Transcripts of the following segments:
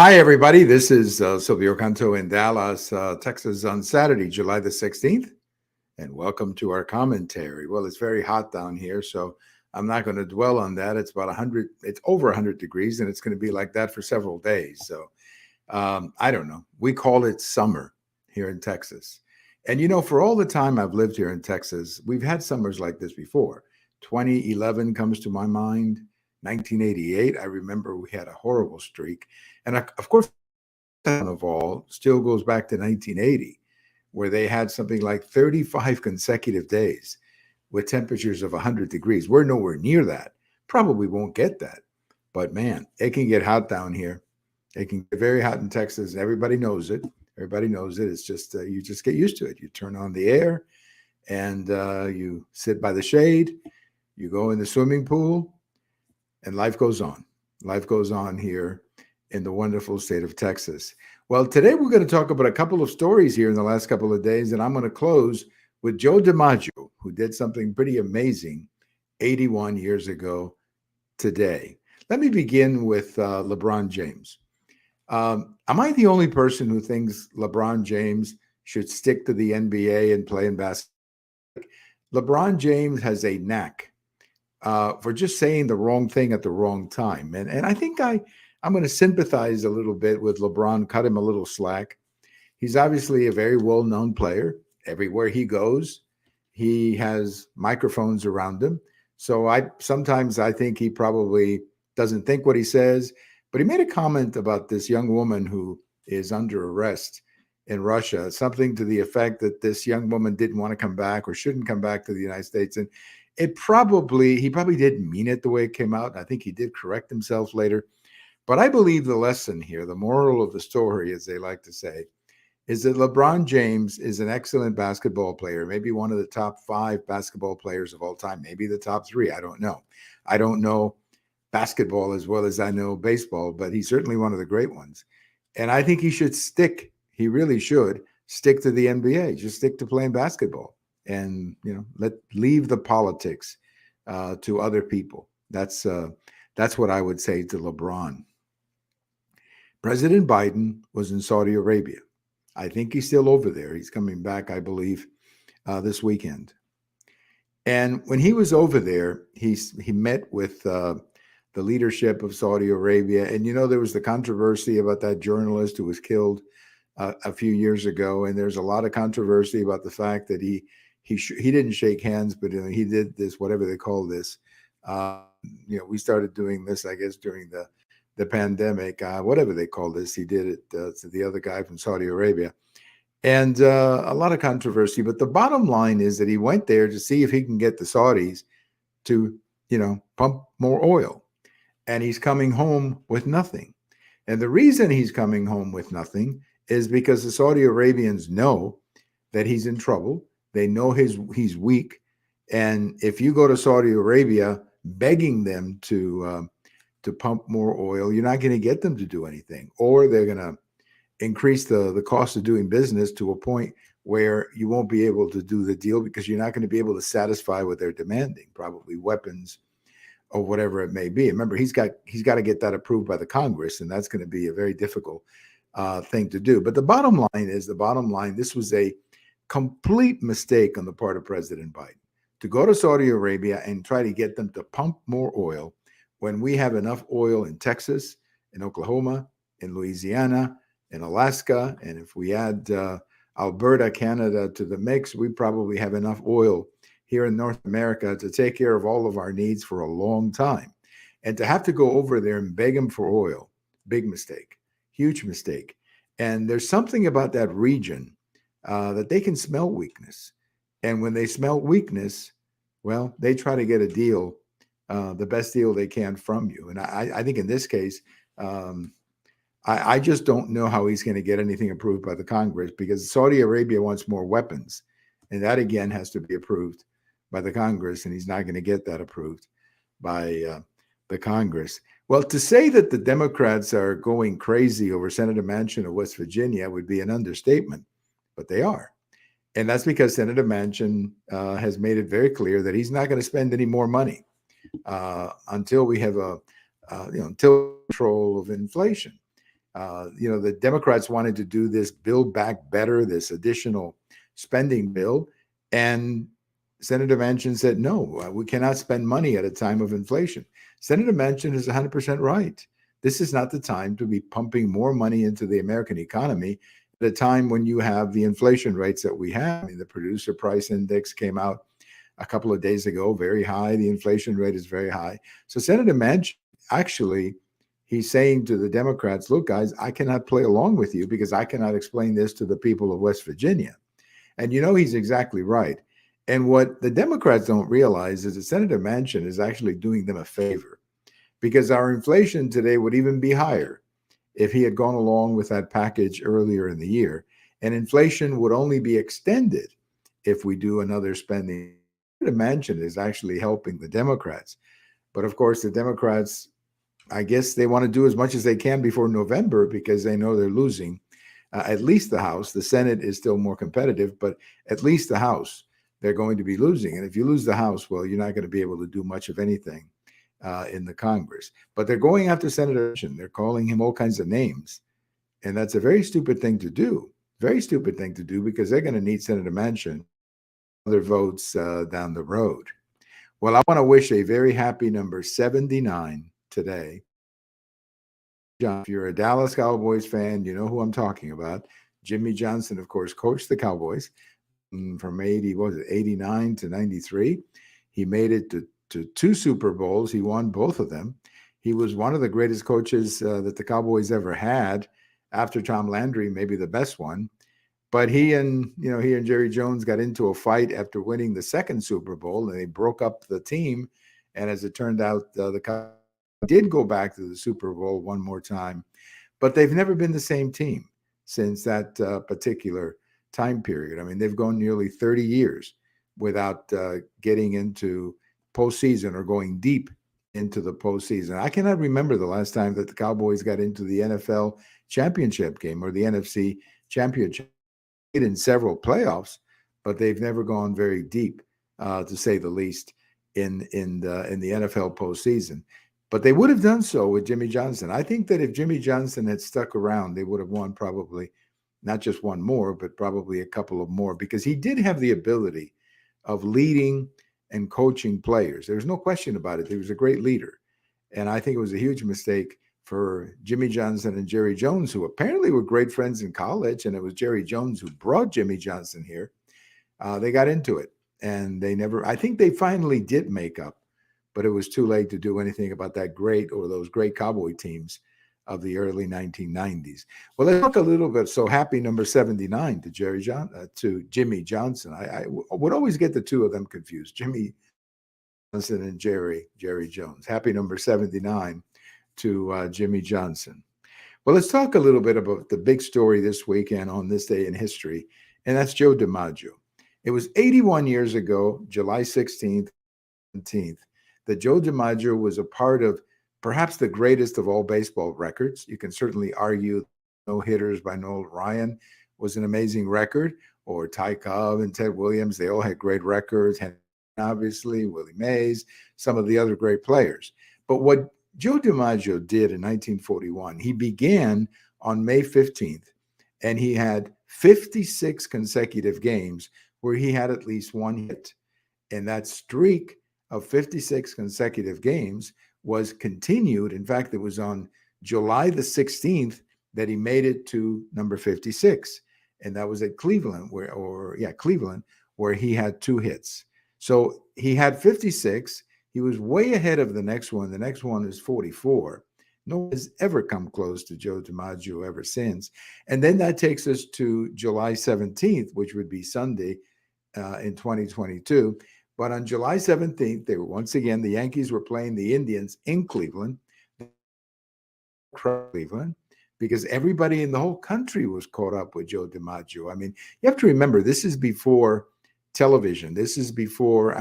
Hi, everybody. This is Silvio Canto in Dallas, Texas on Saturday, July the 16th. And welcome to our commentary. Well, it's very hot down here, so I'm not going to dwell on that. It's about 100, it's over 100 degrees, and it's going to be like that for several days. So I don't know. We call it summer here in Texas. And, for all the time I've lived here in Texas, we've had summers like this before. 2011 comes to my mind. 1988, I remember we had a horrible streak. And of course, of all still goes back to 1980, where they had something like 35 consecutive days with temperatures of 100 degrees. We're nowhere near that. Probably won't get that. But man, it can get hot down here. It can get very hot in Texas. Everybody knows it. Everybody knows it. It's just you just get used to it. You turn on the air and you sit by the shade. You go in the swimming pool and life goes on. Life goes on here in the wonderful state of Texas. Well, today we're going to talk about a couple of stories here in the last couple of days, and I'm going to close with Joe DiMaggio, who did something pretty amazing 81 years ago today. Let me begin with LeBron James. Am I the only person who thinks LeBron James should stick to the NBA and play in basketball? LeBron James has a knack for just saying the wrong thing at the wrong time. And I think I'm going to sympathize a little bit with LeBron, cut him a little slack. He's obviously a very well-known player. Everywhere he goes, he has microphones around him. So sometimes I think he probably doesn't think what he says. But he made a comment about this young woman who is under arrest in Russia, something to the effect that this young woman didn't want to come back or shouldn't come back to the United States. And he probably didn't mean it the way it came out. I think he did correct himself later. But I believe the lesson here, the moral of the story, as they like to say, is that LeBron James is an excellent basketball player, maybe one of the top 5 basketball players of all time, maybe the top 3. I don't know. I don't know basketball as well as I know baseball, but he's certainly one of the great ones. And I think he really should stick to the NBA, just stick to playing basketball and, leave the politics to other people. That's what I would say to LeBron. President Biden was in Saudi Arabia. I think he's still over there. He's coming back, I believe, this weekend. And when he was over there, he met with the leadership of Saudi Arabia. And, there was the controversy about that journalist who was killed a few years ago. And there's a lot of controversy about the fact that he didn't shake hands, but he did this, whatever they call this. We started doing this, I guess, during the pandemic, whatever they call this. He did it to the other guy from Saudi Arabia. And a lot of controversy. But the bottom line is that he went there to see if he can get the Saudis to, pump more oil. And he's coming home with nothing. And the reason he's coming home with nothing is because the Saudi Arabians know that he's in trouble. They know he's weak. And if you go to Saudi Arabia begging them to pump more oil, you're not going to get them to do anything. Or they're going to increase the cost of doing business to a point where you won't be able to do the deal because you're not going to be able to satisfy what they're demanding, probably weapons or whatever it may be. Remember, he's got to get that approved by the Congress, and that's going to be a very difficult thing to do. But the bottom line, this was a complete mistake on the part of President Biden to go to Saudi Arabia and try to get them to pump more oil when we have enough oil in Texas, in Oklahoma, in Louisiana, in Alaska. And if we add Alberta, Canada to the mix, we probably have enough oil here in North America to take care of all of our needs for a long time. And to have to go over there and beg them for oil, big mistake, huge mistake. And there's something about that region that they can smell weakness. And when they smell weakness, well, they try to get a deal, the best deal they can from you. And I think in this case, I just don't know how he's going to get anything approved by the Congress because Saudi Arabia wants more weapons. And that, again, has to be approved by the Congress. And he's not going to get that approved by the Congress. Well, to say that the Democrats are going crazy over Senator Manchin of West Virginia would be an understatement, but they are. And that's because Senator Manchin has made it very clear that he's not going to spend any more money until we have until control of inflation. The Democrats wanted to do this Build Back Better, this additional spending bill, and Senator Manchin said, no, we cannot spend money at a time of inflation. Senator Manchin is 100% right. This is not the time to be pumping more money into the American economy at a time when you have the inflation rates that we have. I mean, the producer price index came out a couple of days ago, very high. The inflation rate is very high. So Senator Manchin, actually, he's saying to the Democrats, look, guys, I cannot play along with you because I cannot explain this to the people of West Virginia. And he's exactly right. And what the Democrats don't realize is that Senator Manchin is actually doing them a favor, because our inflation today would even be higher if he had gone along with that package earlier in the year. And inflation would only be extended if we do another spending. Senator Manchin is actually helping the Democrats. But of course, the Democrats, I guess they want to do as much as they can before November because they know they're losing at least the House. The Senate is still more competitive, but at least the House, they're going to be losing. And if you lose the House, well, you're not going to be able to do much of anything in the Congress. But they're going after Senator Manchin. They're calling him all kinds of names. And that's a very stupid thing to do. Very stupid thing to do, because they're going to need Senator Manchin other votes down the road. Well, I want to wish a very happy number 79 today. John, if you're a Dallas Cowboys fan, you know who I'm talking about. Jimmy Johnson, of course, coached the Cowboys from 89 to 93. He made it to 2 Super Bowls. He won both of them. He was one of the greatest coaches that the Cowboys ever had, after Tom Landry, maybe the best one. But he and Jerry Jones got into a fight after winning the 2nd Super Bowl, and they broke up the team. And as it turned out, the Cowboys did go back to the Super Bowl one more time, but they've never been the same team since that particular time period. I mean, they've gone nearly 30 years without getting into postseason or going deep into the postseason. I cannot remember the last time that the Cowboys got into the NFL championship game or the NFC championship. In several playoffs, but they've never gone very deep, to say the least, in the NFL postseason. But they would have done so with Jimmy Johnson. I think that if Jimmy Johnson had stuck around, they would have won probably not just one more, but probably a couple of more, because he did have the ability of leading and coaching players. There's no question about it. He was a great leader. And I think it was a huge mistake for Jimmy Johnson and Jerry Jones, who apparently were great friends in college. And it was Jerry Jones who brought Jimmy Johnson here. They got into it, and I think they finally did make up, but it was too late to do anything about those great Cowboy teams of the early 1990s. Well, let's talk a little bit. So happy number 79 to Jimmy Johnson. I would always get the two of them confused, Jimmy Johnson and Jerry Jones. Happy number 79 to Jimmy Johnson. Well, let's talk a little bit about the big story this weekend on this day in history, and that's Joe DiMaggio. It was 81 years ago, July 16th, 17th, that Joe DiMaggio was a part of perhaps the greatest of all baseball records. You can certainly argue no hitters by Noel Ryan was an amazing record, or Ty Cobb and Ted Williams. They all had great records. Obviously, Willie Mays, some of the other great players. But what Joe DiMaggio did in 1941, he began on May 15th, and he had 56 consecutive games where he had at least one hit. And that streak of 56 consecutive games was continued. In fact, it was on July the 16th that he made it to number 56. And that was at Cleveland, where he had 2 hits. So he had 56. He was way ahead of the next one. The next one is 44. No one has ever come close to Joe DiMaggio ever since. And then that takes us to July 17th, which would be Sunday in 2022. But on July 17th, the Yankees were playing the Indians in Cleveland, because everybody in the whole country was caught up with Joe DiMaggio. I mean, you have to remember, this is before television. This is before,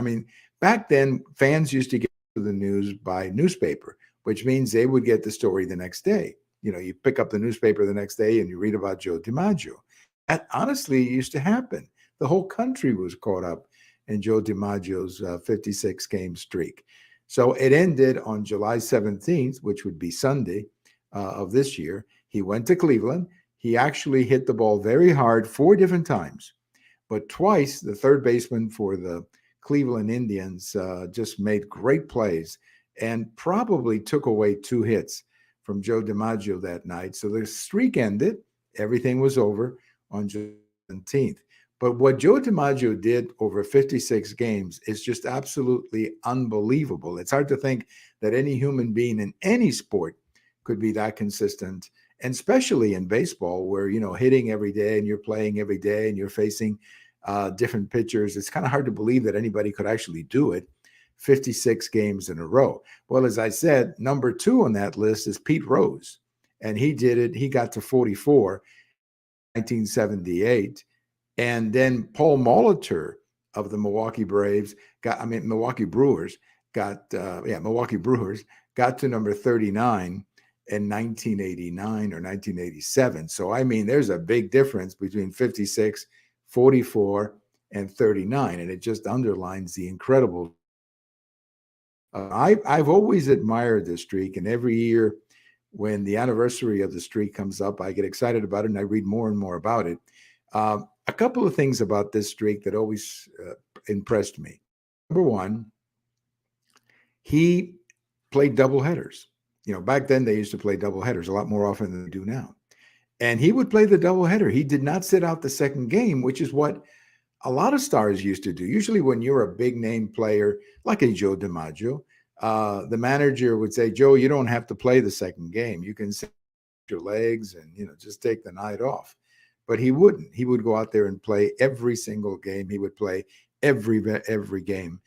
back then, fans used to get the news by newspaper, which means they would get the story the next day. You pick up the newspaper the next day and you read about Joe DiMaggio. That honestly used to happen. The whole country was caught up in Joe DiMaggio's 56-game streak. So it ended on July 17th, which would be Sunday of this year. He went to Cleveland. He actually hit the ball very hard 4 different times, but twice the third baseman for the Cleveland Indians just made great plays and probably took away 2 hits from Joe DiMaggio that night. So the streak ended. Everything was over on June 17th. But what Joe DiMaggio did over 56 games is just absolutely unbelievable. It's hard to think that any human being in any sport could be that consistent, and especially in baseball, where hitting every day and you're playing every day and you're facing different pitchers. It's kind of hard to believe that anybody could actually do it 56 games in a row. Well, as I said, number 2 on that list is Pete Rose, and he did it. He got to 44 in 1978. And then Paul Molitor of the Milwaukee Brewers got to number 39 in 1989 or 1987. So, I mean, there's a big difference between 56, 44, and 39. And it just underlines the incredible. I've always admired this streak. And every year when the anniversary of the streak comes up, I get excited about it and I read more and more about it. A couple of things about this streak that always impressed me. Number one, he played double headers. Back then they used to play double headers a lot more often than they do now. And he would play the double header. He did not sit out the second game, which is what a lot of stars used to do. Usually when you're a big name player, like a Joe DiMaggio, the manager would say, Joe, you don't have to play the second game. You can sit your legs and, just take the night off. But he wouldn't. He would go out there and play every single game. He would play every game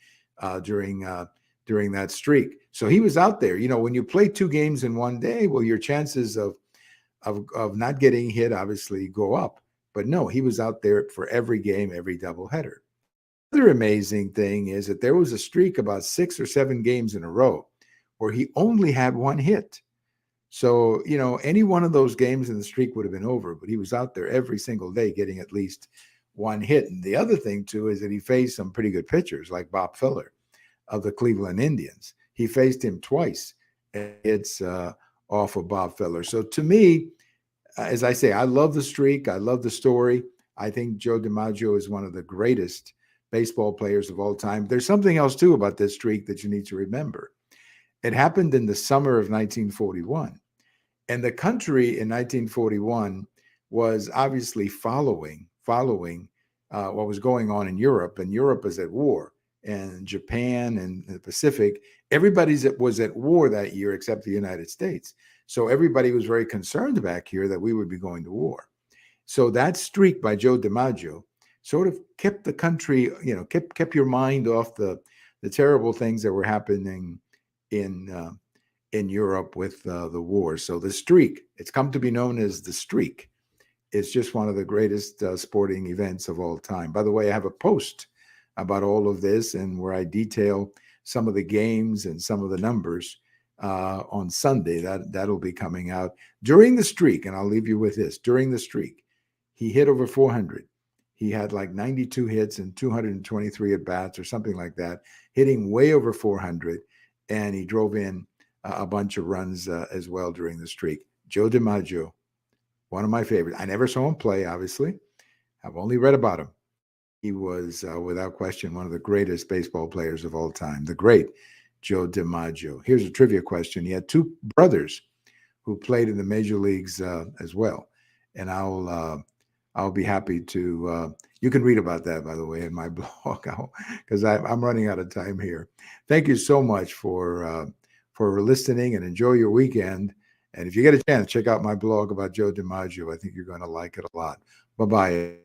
during that streak. So he was out there. When you play 2 games in one day, well, your chances of not getting hit obviously go up. But no, he was out there for every game, every doubleheader. Another amazing thing is that there was a streak about 6 or 7 games in a row where he only had 1 hit. So, any one of those games in the streak would have been over, but he was out there every single day getting at least 1 hit. And the other thing, too, is that he faced some pretty good pitchers like Bob Feller of the Cleveland Indians. He faced him twice, and it's off of Bob Feller. So to me, as I say, I love the streak. I love the story. I think Joe DiMaggio is one of the greatest baseball players of all time. There's something else, too, about this streak that you need to remember. It happened in the summer of 1941. And the country in 1941 was obviously following what was going on in Europe. And Europe is at war. And Japan and the Pacific, everybody was at war that year except the United States. So everybody was very concerned back here that we would be going to war. So that streak by Joe DiMaggio sort of kept the country, kept your mind off the terrible things that were happening in Europe with the war. So the streak, it's come to be known as the streak. It's just one of the greatest sporting events of all time. By the way, I have a post about all of this and where I detail some of the games and some of the numbers on Sunday. That'll be coming out during the streak. And I'll leave you with this. During the streak, he hit over 400. He had like 92 hits and 223 at bats or something like that, hitting way over 400. And he drove in a bunch of runs as well during the streak. Joe DiMaggio, one of my favorites. I never saw him play, obviously. I've only read about him. He was, without question, one of the greatest baseball players of all time, the great Joe DiMaggio. Here's a trivia question. He had 2 brothers who played in the major leagues as well. And I'll be happy to, you can read about that, by the way, in my blog, because I'm running out of time here. Thank you so much for listening, and enjoy your weekend. And if you get a chance, check out my blog about Joe DiMaggio. I think you're going to like it a lot. Bye-bye.